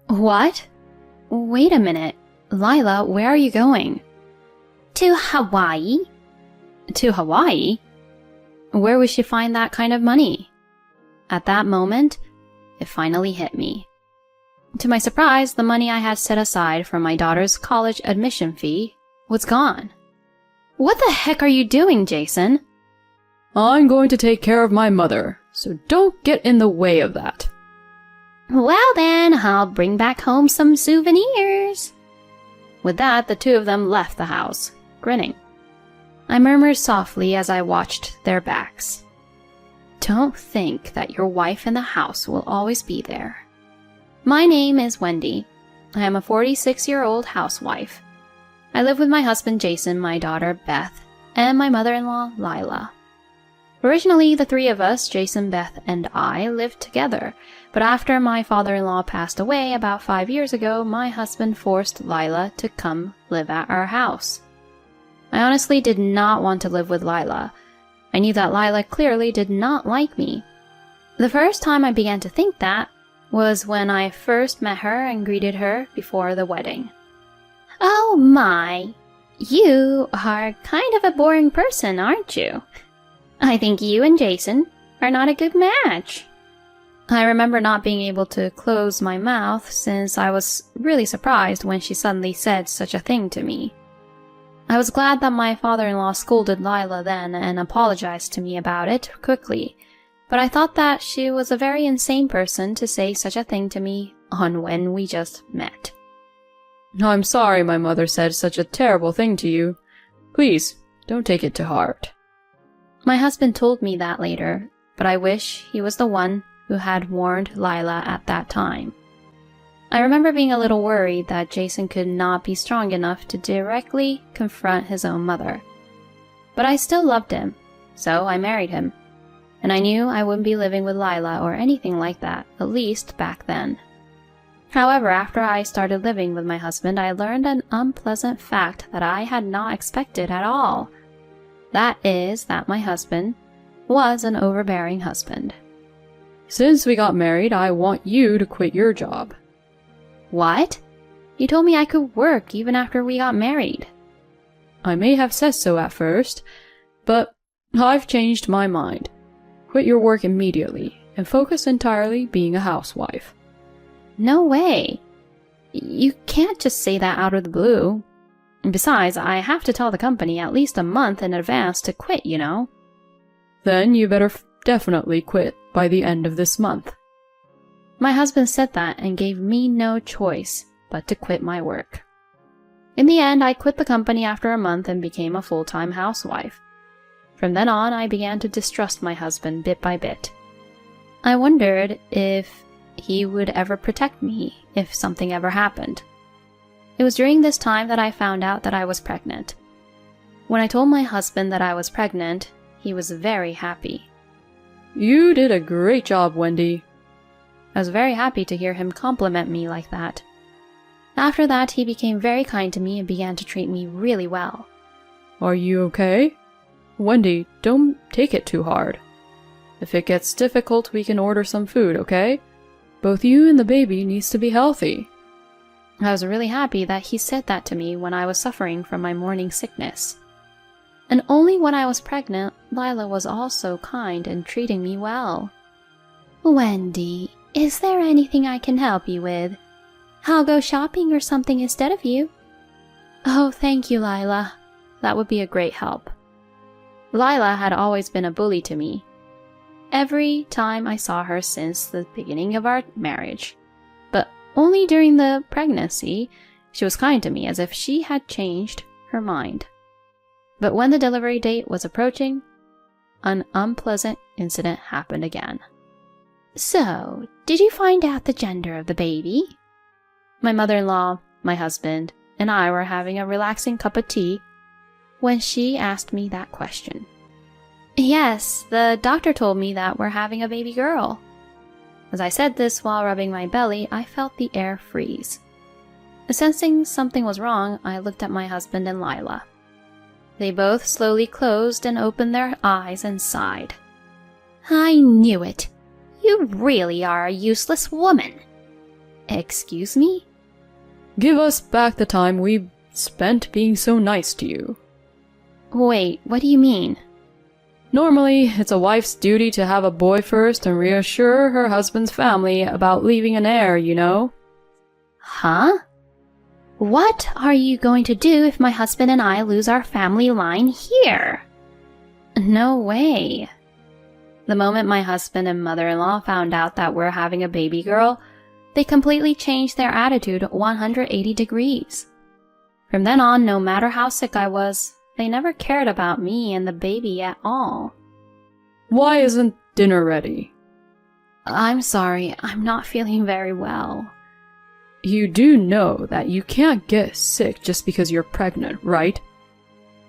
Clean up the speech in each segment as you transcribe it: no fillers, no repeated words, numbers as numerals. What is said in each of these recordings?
What? Wait a minute. Lila, where are you going? To Hawaii. To Hawaii? Where would she find that kind of money? At that moment, it finally hit me. To my surprise, the money I had set aside for my daughter's college admission fee was gone. What the heck are you doing, Jason? I'm going to take care of my mother, so don't get in the way of that. Well then, I'll bring back home some souvenirs. With that, the two of them left the house, grinning. I murmured softly as I watched their backs. Don't think that your wife in the house will always be there. My name is Wendy. I am a 46-year-old housewife. I live with my husband Jason, my daughter Beth, and my mother-in-law Lila. Originally, the three of us, Jason, Beth, and I, lived together, but after my father-in-law passed away about 5 years ago, my husband forced Lila to come live at our house. I honestly did not want to live with Lila. I knew that Lila clearly did not like me. The first time I began to think that was when I first met her and greeted her before the wedding. Oh my, you are kind of a boring person, aren't you? I think you and Jason are not a good match. I remember not being able to close my mouth since I was really surprised when she suddenly said such a thing to me. I was glad that my father-in-law scolded Lila then and apologized to me about it quickly, but I thought that she was a very insane person to say such a thing to me on when we just met. I'm sorry my mother said such a terrible thing to you. Please, don't take it to heart. My husband told me that later, but I wish he was the one who had warned Lila at that time. I remember being a little worried that Jason could not be strong enough to directly confront his own mother. But I still loved him, so I married him. And I knew I wouldn't be living with Lila or anything like that, at least back then. However, after I started living with my husband, I learned an unpleasant fact that I had not expected at all. That is that my husband was an overbearing husband. Since we got married, I want you to quit your job. What? You told me I could work even after we got married. I may have said so at first, but I've changed my mind. Quit your work immediately and focus entirely being a housewife. No way. You can't just say that out of the blue. Besides, I have to tell the company at least a month in advance to quit, you know. Then you better definitely quit by the end of this month. My husband said that and gave me no choice but to quit my work. In the end, I quit the company after a month and became a full-time housewife. From then on, I began to distrust my husband bit by bit. I wondered if he would ever protect me if something ever happened. It was during this time that I found out that I was pregnant. When I told my husband that I was pregnant, he was very happy. You did a great job, Wendy. I was very happy to hear him compliment me like that. After that, he became very kind to me and began to treat me really well. Are you okay? Wendy, don't take it too hard. If it gets difficult, we can order some food, okay? Both you and the baby needs to be healthy. I was really happy that he said that to me when I was suffering from my morning sickness. And only when I was pregnant, Lila was also kind and treating me well. Wendy, is there anything I can help you with? I'll go shopping or something instead of you. Oh, thank you, Lila. That would be a great help. Lila had always been a bully to me. Every time I saw her since the beginning of our marriage. But only during the pregnancy, she was kind to me as if she had changed her mind. But when the delivery date was approaching, an unpleasant incident happened again. So, did you find out the gender of the baby? My mother-in-law, my husband, and I were having a relaxing cup of tea when she asked me that question. Yes, the doctor told me that we're having a baby girl. As I said this while rubbing my belly, I felt the air freeze. Sensing something was wrong, I looked at my husband and Lila. They both slowly closed and opened their eyes and sighed. I knew it. You really are a useless woman. Excuse me? Give us back the time we spent being so nice to you. Wait, what do you mean? Normally, it's a wife's duty to have a boy first and reassure her husband's family about leaving an heir, you know? Huh? What are you going to do if my husband and I lose our family line here? No way. The moment my husband and mother-in-law found out that we're having a baby girl, they completely changed their attitude 180 degrees. From then on, no matter how sick I was, they never cared about me and the baby at all. Why isn't dinner ready? I'm sorry, I'm not feeling very well. You do know that you can't get sick just because you're pregnant, right?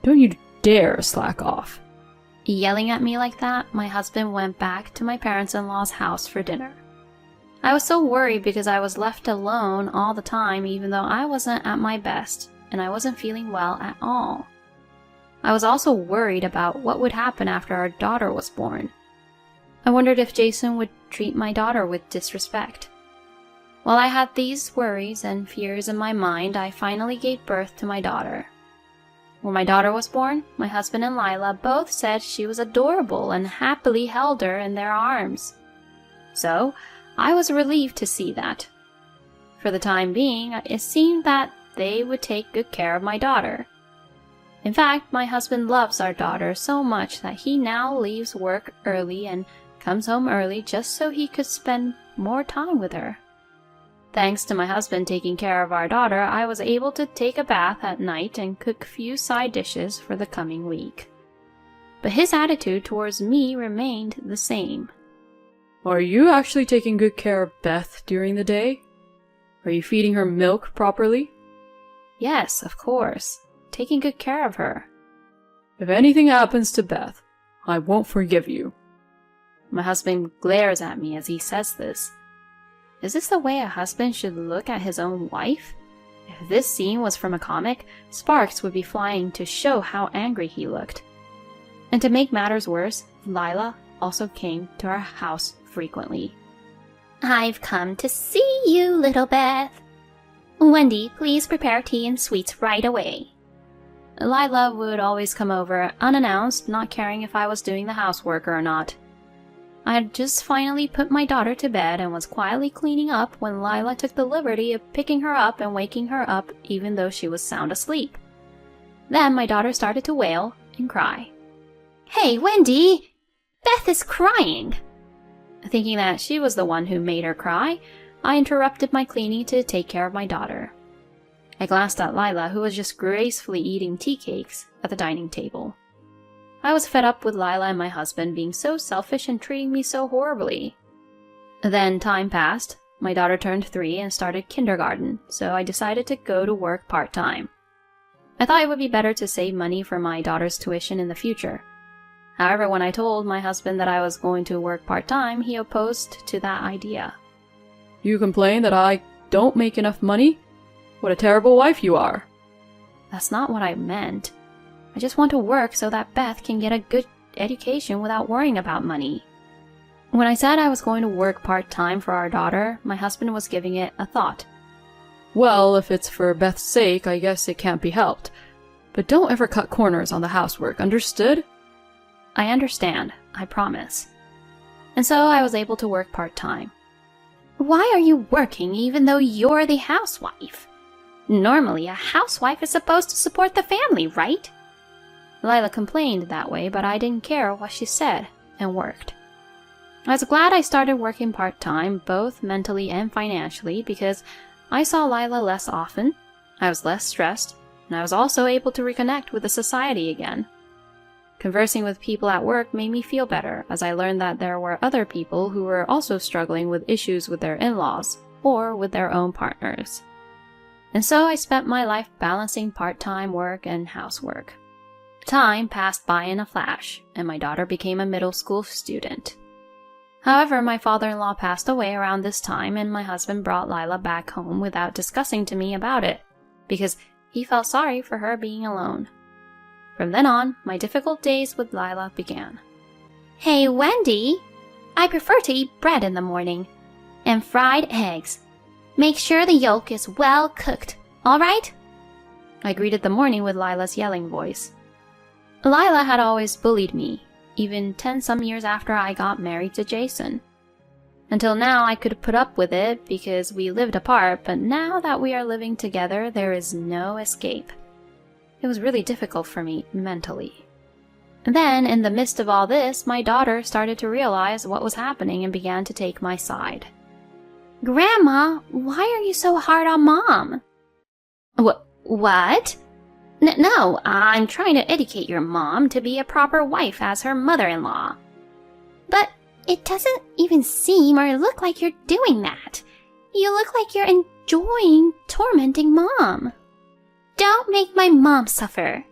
Don't you dare slack off. Yelling at me like that, my husband went back to my parents-in-law's house for dinner. I was so worried because I was left alone all the time even though I wasn't at my best and I wasn't feeling well at all. I was also worried about what would happen after our daughter was born. I wondered if Jason would treat my daughter with disrespect. While I had these worries and fears in my mind, I finally gave birth to my daughter. When my daughter was born, my husband and Lila both said she was adorable and happily held her in their arms. So, I was relieved to see that. For the time being, it seemed that they would take good care of my daughter. In fact, my husband loves our daughter so much that he now leaves work early and comes home early just so he could spend more time with her. Thanks to my husband taking care of our daughter, I was able to take a bath at night and cook a few side dishes for the coming week. But his attitude towards me remained the same. Are you actually taking good care of Beth during the day? Are you feeding her milk properly? Yes, of course. Taking good care of her. If anything happens to Beth, I won't forgive you. My husband glares at me as he says this. Is this the way a husband should look at his own wife? If this scene was from a comic, sparks would be flying to show how angry he looked. And to make matters worse, Lila also came to our house frequently. I've come to see you, little Beth. Wendy, please prepare tea and sweets right away. Lila would always come over unannounced, not caring if I was doing the housework or not. I had just finally put my daughter to bed and was quietly cleaning up when Lila took the liberty of picking her up and waking her up even though she was sound asleep. Then my daughter started to wail and cry. Hey, Wendy! Beth is crying! Thinking that she was the one who made her cry, I interrupted my cleaning to take care of my daughter. I glanced at Lila, who was just gracefully eating tea cakes at the dining table. I was fed up with Lila and my husband being so selfish and treating me so horribly. Then time passed. My daughter turned 3 and started kindergarten, so I decided to go to work part-time. I thought it would be better to save money for my daughter's tuition in the future. However, when I told my husband that I was going to work part-time, he opposed to that idea. You complain that I don't make enough money? What a terrible wife you are. That's not what I meant. I just want to work so that Beth can get a good education without worrying about money. When I said I was going to work part-time for our daughter, my husband was giving it a thought. Well, if it's for Beth's sake, I guess it can't be helped. But don't ever cut corners on the housework, understood? I understand, I promise. And so I was able to work part-time. Why are you working even though you're the housewife? Normally, a housewife is supposed to support the family, right? Lila complained that way, but I didn't care what she said, and worked. I was glad I started working part-time, both mentally and financially, because I saw Lila less often, I was less stressed, and I was also able to reconnect with the society again. Conversing with people at work made me feel better, as I learned that there were other people who were also struggling with issues with their in-laws, or with their own partners. And so I spent my life balancing part-time work and housework. Time passed by in a flash, and my daughter became a middle school student. However, my father-in-law passed away around this time, and my husband brought Lila back home without discussing to me about it, because he felt sorry for her being alone. From then on, my difficult days with Lila began. Hey, Wendy! I prefer to eat bread in the morning, and fried eggs. Make sure the yolk is well cooked, all right? I greeted the morning with Lila's yelling voice. Lila had always bullied me, even 10-some years after I got married to Jason. Until now, I could put up with it because we lived apart, but now that we are living together, there is no escape. It was really difficult for me mentally. Then, in the midst of all this, my daughter started to realize what was happening and began to take my side. Grandma, why are you so hard on Mom? What? No, I'm trying to educate your mom to be a proper wife as her mother-in-law. But it doesn't even seem or look like you're doing that. You look like you're enjoying tormenting Mom. Don't make my mom suffer.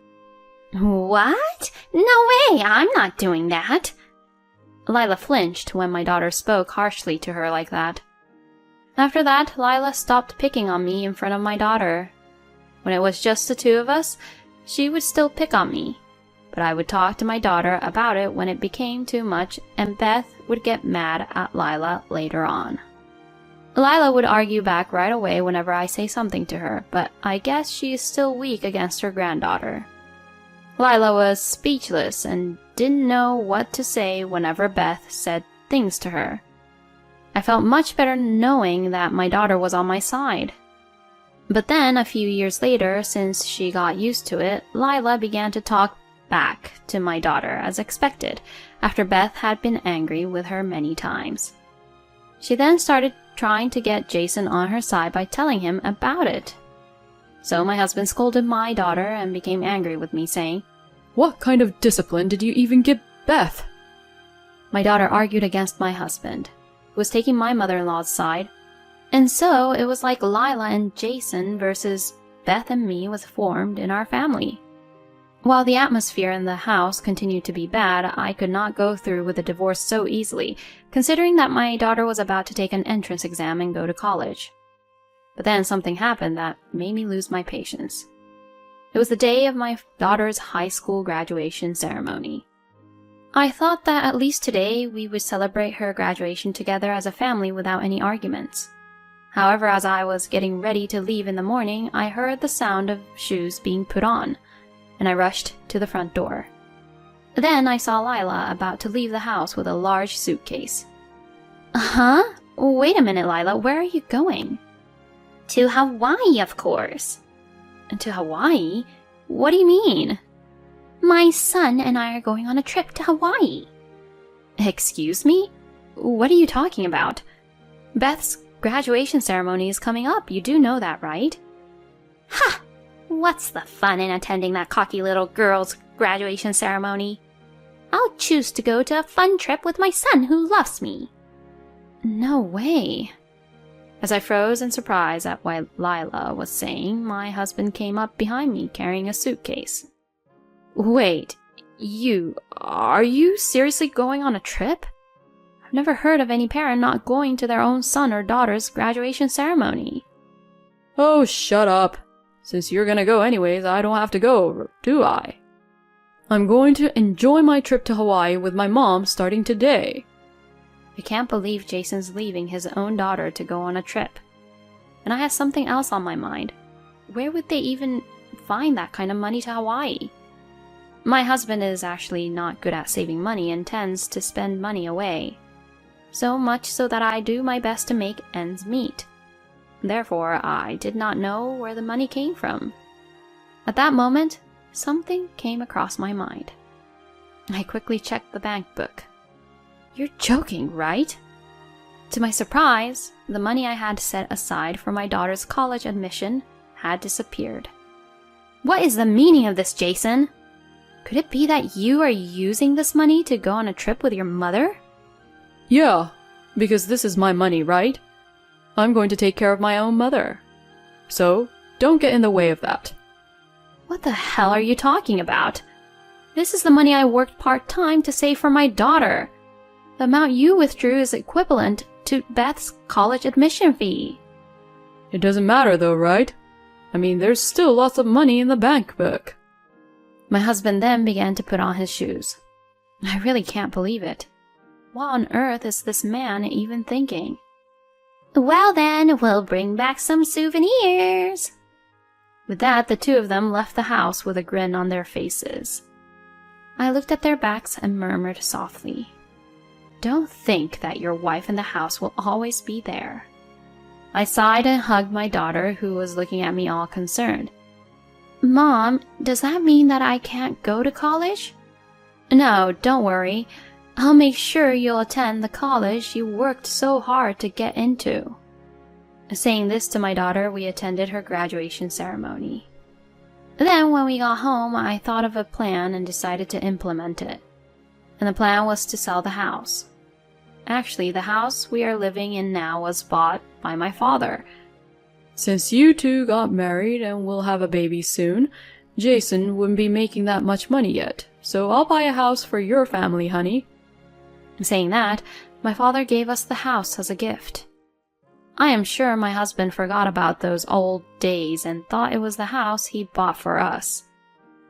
What? No way, I'm not doing that. Lila flinched when my daughter spoke harshly to her like that. After that, Lila stopped picking on me in front of my daughter. When it was just the two of us, she would still pick on me, but I would talk to my daughter about it when it became too much, and Beth would get mad at Lila later on. Lila would argue back right away whenever I say something to her, but I guess she is still weak against her granddaughter. Lila was speechless and didn't know what to say whenever Beth said things to her. I felt much better knowing that my daughter was on my side. But then, a few years later, since she got used to it, Lila began to talk back to my daughter as expected, after Beth had been angry with her many times. She then started trying to get Jason on her side by telling him about it. So my husband scolded my daughter and became angry with me, saying, What kind of discipline did you even give Beth? My daughter argued against my husband, who was taking my mother-in-law's side, and so it was like Lila and Jason versus Beth and me was formed in our family. While the atmosphere in the house continued to be bad, I could not go through with a divorce so easily, considering that my daughter was about to take an entrance exam and go to college. But then something happened that made me lose my patience. It was the day of my daughter's high school graduation ceremony. I thought that at least today we would celebrate her graduation together as a family without any arguments. However, as I was getting ready to leave in the morning, I heard the sound of shoes being put on, and I rushed to the front door. Then I saw Lila about to leave the house with a large suitcase. Huh? Wait a minute, Lila, where are you going? To Hawaii, of course. To Hawaii? What do you mean? My son and I are going on a trip to Hawaii. Excuse me? What are you talking about? Beth's graduation ceremony is coming up. You do know that, right? Ha! What's the fun in attending that cocky little girl's graduation ceremony? I'll choose to go to a fun trip with my son who loves me. No way. As I froze in surprise at what Lila was saying, my husband came up behind me carrying a suitcase. Wait, are you seriously going on a trip? I've never heard of any parent not going to their own son or daughter's graduation ceremony. Oh, shut up. Since you're gonna go anyways, I don't have to go, do I? I'm going to enjoy my trip to Hawaii with my mom starting today. I can't believe Jason's leaving his own daughter to go on a trip. And I have something else on my mind. Where would they even find that kind of money to Hawaii? My husband is actually not good at saving money and tends to spend money away. So much so that I do my best to make ends meet. Therefore, I did not know where the money came from. At that moment, something came across my mind. I quickly checked the bank book. You're joking, right? To my surprise, the money I had set aside for my daughter's college admission had disappeared. What is the meaning of this, Jason? Could it be that you are using this money to go on a trip with your mother? Yeah, because this is my money, right? I'm going to take care of my own mother. So, don't get in the way of that. What the hell are you talking about? This is the money I worked part-time to save for my daughter. The amount you withdrew is equivalent to Beth's college admission fee. It doesn't matter though, right? I mean, there's still lots of money in the bank book. My husband then began to put on his shoes. I really can't believe it. What on earth is this man even thinking? Well then, we'll bring back some souvenirs. With that, the two of them left the house with a grin on their faces. I looked at their backs and murmured softly, "Don't think that your wife in the house will always be there." I sighed and hugged my daughter, who was looking at me all concerned. Mom, does that mean that I can't go to college? No, don't worry. I'll make sure you'll attend the college you worked so hard to get into. Saying this to my daughter, we attended her graduation ceremony. Then when we got home, I thought of a plan and decided to implement it. And the plan was to sell the house. Actually, the house we are living in now was bought by my father. Since you two got married and will have a baby soon, Jason wouldn't be making that much money yet, so I'll buy a house for your family, honey. Saying that, my father gave us the house as a gift. I am sure my husband forgot about those old days and thought it was the house he bought for us.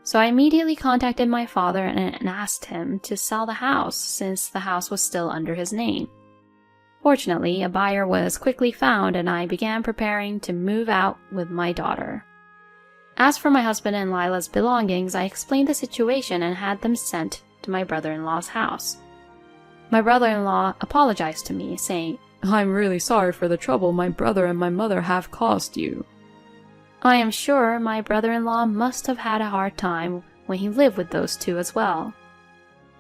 So I immediately contacted my father and asked him to sell the house since the house was still under his name. Fortunately, a buyer was quickly found and I began preparing to move out with my daughter. As for my husband and Lila's belongings, I explained the situation and had them sent to my brother-in-law's house. My brother-in-law apologized to me, saying, I'm really sorry for the trouble my brother and my mother have caused you. I am sure my brother-in-law must have had a hard time when he lived with those two as well.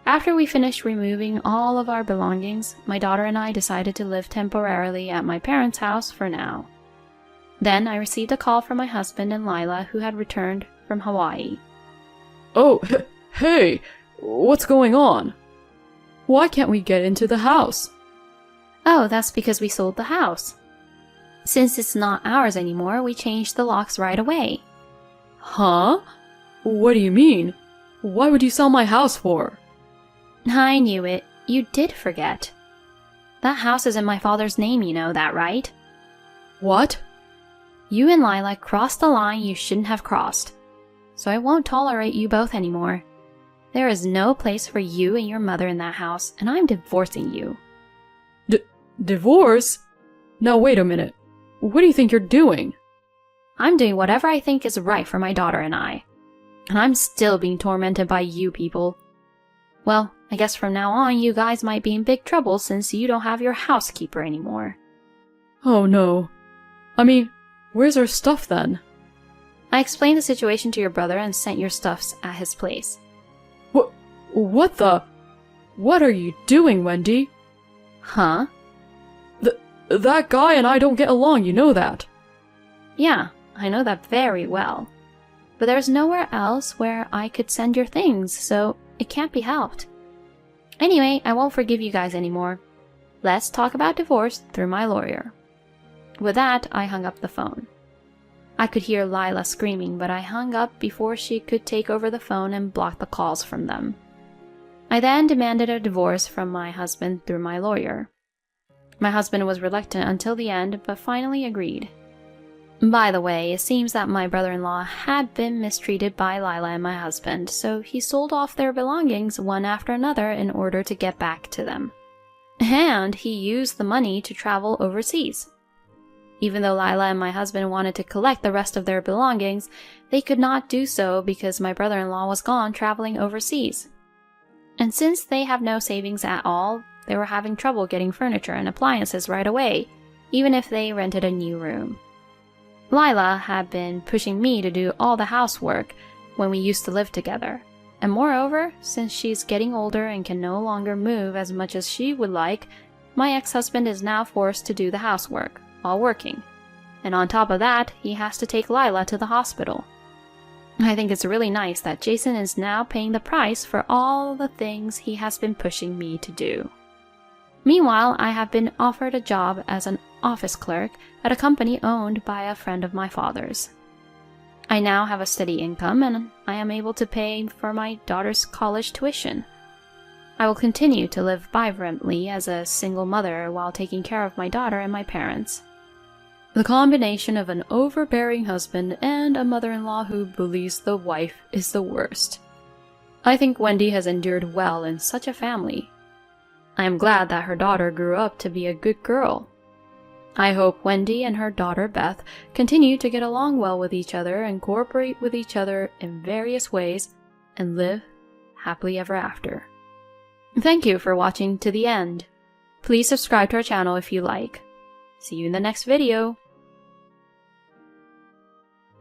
After we finished removing all of our belongings, my daughter and I decided to live temporarily at my parents' house for now. Then I received a call from my husband and Lila, who had returned from Hawaii. Oh, hey, what's going on? Why can't we get into the house? Oh, that's because we sold the house. Since it's not ours anymore, we changed the locks right away. Huh? What do you mean? Why would you sell my house for? I knew it. You did forget. That house is in my father's name, you know that, right? What? You and Lila crossed the line you shouldn't have crossed. So I won't tolerate you both anymore. There is no place for you and your mother in that house, and I'm divorcing you. Divorce? Now wait a minute. What do you think you're doing? I'm doing whatever I think is right for my daughter and I. And I'm still being tormented by you people. Well, I guess from now on you guys might be in big trouble since you don't have your housekeeper anymore. Oh no. I mean, where's our stuff then? I explained the situation to your brother and sent your stuffs at his place. What the? What are you doing, Wendy? Huh? That guy and I don't get along, you know that. Yeah, I know that very well. But there's nowhere else where I could send your things, so it can't be helped. Anyway, I won't forgive you guys anymore. Let's talk about divorce through my lawyer. With that, I hung up the phone. I could hear Lila screaming, but I hung up before she could take over the phone and block the calls from them. I then demanded a divorce from my husband through my lawyer. My husband was reluctant until the end, but finally agreed. By the way, it seems that my brother-in-law had been mistreated by Lila and my husband, so he sold off their belongings one after another in order to get back to them. And he used the money to travel overseas. Even though Lila and my husband wanted to collect the rest of their belongings, they could not do so because my brother-in-law was gone traveling overseas. And since they have no savings at all, they were having trouble getting furniture and appliances right away, even if they rented a new room. Lila had been pushing me to do all the housework when we used to live together. And moreover, since she's getting older and can no longer move as much as she would like, my ex-husband is now forced to do the housework while working. And on top of that, he has to take Lila to the hospital. I think it's really nice that Jason is now paying the price for all the things he has been pushing me to do. Meanwhile, I have been offered a job as an office clerk at a company owned by a friend of my father's. I now have a steady income and I am able to pay for my daughter's college tuition. I will continue to live vibrantly as a single mother while taking care of my daughter and my parents. The combination of an overbearing husband and a mother-in-law who believes the wife is the worst. I think Wendy has endured well in such a family. I am glad that her daughter grew up to be a good girl. I hope Wendy and her daughter Beth continue to get along well with each other and cooperate with each other in various ways and live happily ever after. Thank you for watching to the end. Please subscribe to our channel if you like. See you in the next video.